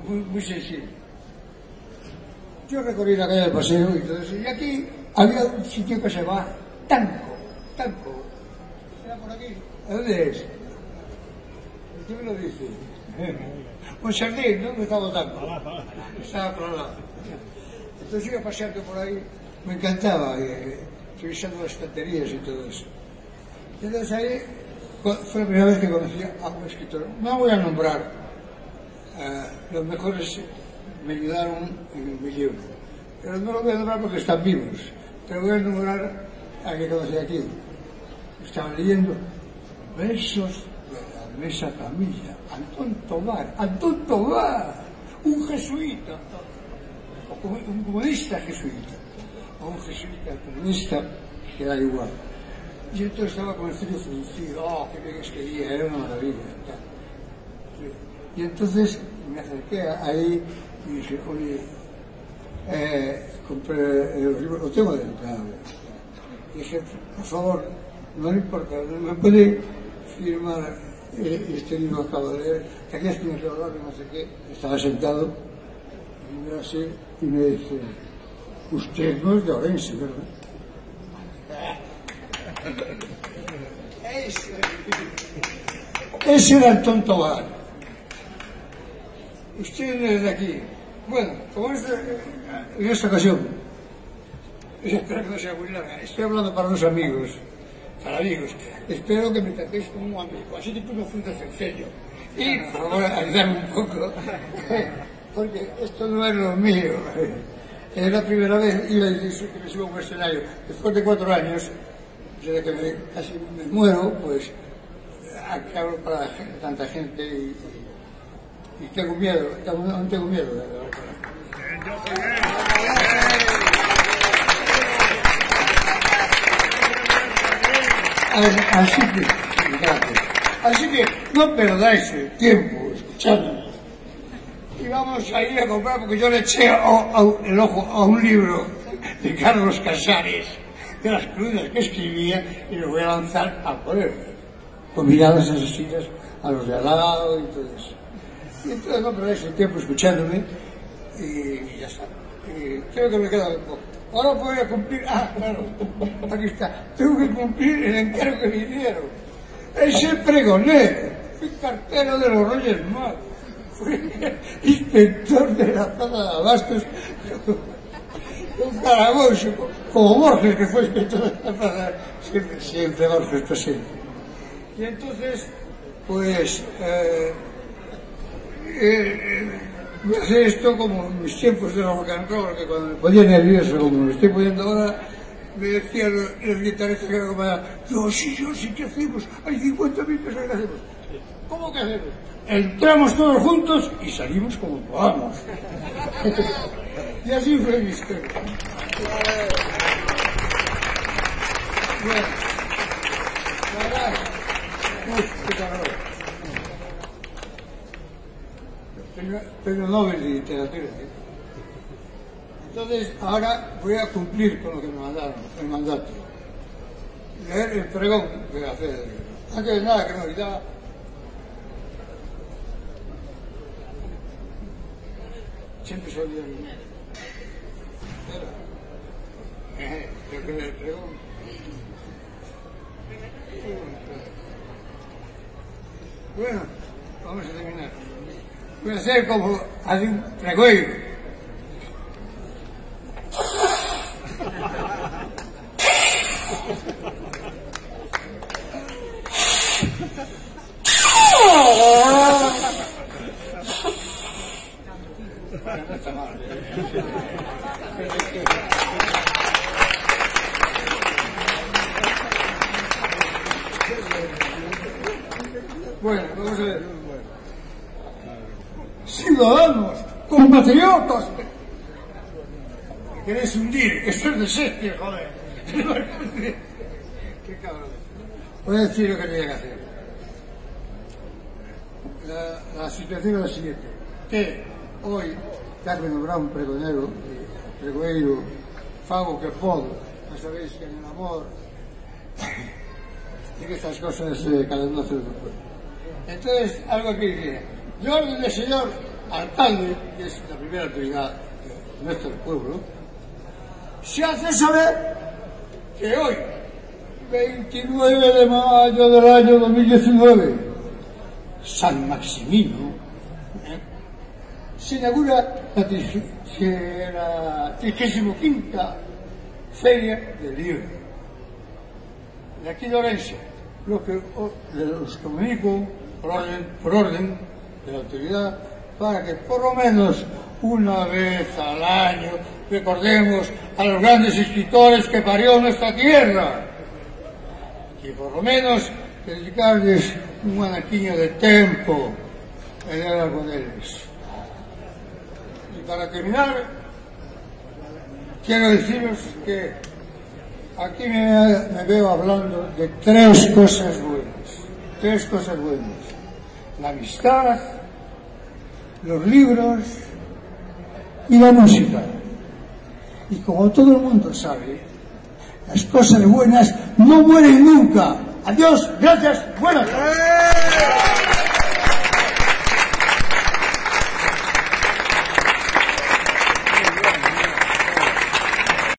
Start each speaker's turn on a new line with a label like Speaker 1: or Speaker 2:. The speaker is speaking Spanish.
Speaker 1: muy sensible. Yo recorrí la calle del Paseo y todo eso, y aquí había un sitio que se llama Tanco. ¿Era por aquí? ¿A dónde es? ¿Quién me lo dice? Pues Sardín, ¿dónde estaba Tanco? Estaba por al lado. Entonces iba paseando por ahí, me encantaba, revisando las estanterías y todo eso. Y entonces ahí fue la primera vez que conocí a un escritor. No voy a nombrar, los mejores me ayudaron en mi libro, pero no lo voy a nombrar porque están vivos, pero voy a nombrar a que conocí aquí. Estaban leyendo versos de la Mesa Camilla, Antón Tobar, un jesuita, un comunista jesuita, o un jesuita comunista, que da igual. Y entonces estaba con el ceño fruncido, qué bien escribía, era una maravilla. Y entonces me acerqué ahí y dije, oye, compré el libro, lo tengo del plan. Y dije, por favor, no me importa, ¿me puede firmar este libro que acabo de leer? Que aquí tiene que hablar, no sé qué. Estaba sentado y me así y me dice, usted no es de Orense, ¿verdad? Ese era Antón Tobar. Usted es de aquí. Bueno, como en esta ocasión, espero que no sea muy larga, estoy hablando para los amigos, espero que me tratéis como un amigo, así que tú me fundas el sello y por favor ayudarme un poco, porque esto no es lo mío. Es la primera vez que me subo a un escenario después de 4 años, desde que casi me muero, pues aquí hablo para tanta gente y tengo miedo, aún tengo miedo de verdad. Así que no perdáis el tiempo escuchándome. Y vamos a ir a comprar, porque yo le eché el ojo a un libro de Carlos Casares, de las crudas que escribía, y lo voy a lanzar a poner con miradas asesinas a los de al lado y todo eso. Y entonces no perdáis el tiempo escuchándome y ya está. Y creo que me queda un poco. Ahora voy a cumplir, claro, aquí está, tengo que cumplir el encargo que me dieron. Ese pregonero, fui cartero de los Reyes Magos, fui inspector de la plaza de Abastos, un Zaragoza, como Borges, que fue inspector de la plaza, siempre Borges presente. Y entonces, pues, me hace esto como en mis tiempos de rock and roll, que cuando me ponía nervioso, como me estoy poniendo ahora, me decían los guitarristas que era como, yo sí, ¿qué hacemos? Hay 50.000 personas, ¿qué hacemos? ¿Cómo que hacemos? Entramos todos juntos y salimos como podamos. Y así fue mi historia. Bueno, qué calor. Premio Nobel de Literatura. Entonces, ahora voy a cumplir con lo que me mandaron, el mandato. Leer el pregón que voy a hacer. Antes de nada, que me olvidaba. Siempre se olvida el dinero. El pregón. Bueno, vamos a terminar. Voy a hacer como hace un pregüeiro. Bueno, vamos a ver. Ciudadanos, compatriotas, queréis hundir, esto es de Shakespeare, joder. Qué cabrón. Voy a decir lo que tenía que hacer. La situación es la siguiente, que hoy, ya que nombrado un pregoeiro, fago que podo, ya sabéis que en el amor y que estas cosas cada uno hace lo que puede. Entonces, algo que diría, de orden del señor alcalde, que es la primera autoridad de nuestro pueblo, se hace saber que hoy, 29 de mayo del año 2019, San Maximino, se inaugura la 35ª Feria del Libro de aquí de Orense, lo que os comunico por orden de la autoridad, para que por lo menos una vez al año recordemos a los grandes escritores que parió nuestra tierra, y por lo menos dedicarles un manaquiño de tiempo en hablar con ellos. Y para terminar, quiero deciros que aquí me veo hablando de tres cosas buenas: la amistad, los libros y la música. Y como todo el mundo sabe, las cosas buenas no mueren nunca. Adiós, gracias, buenas tardes.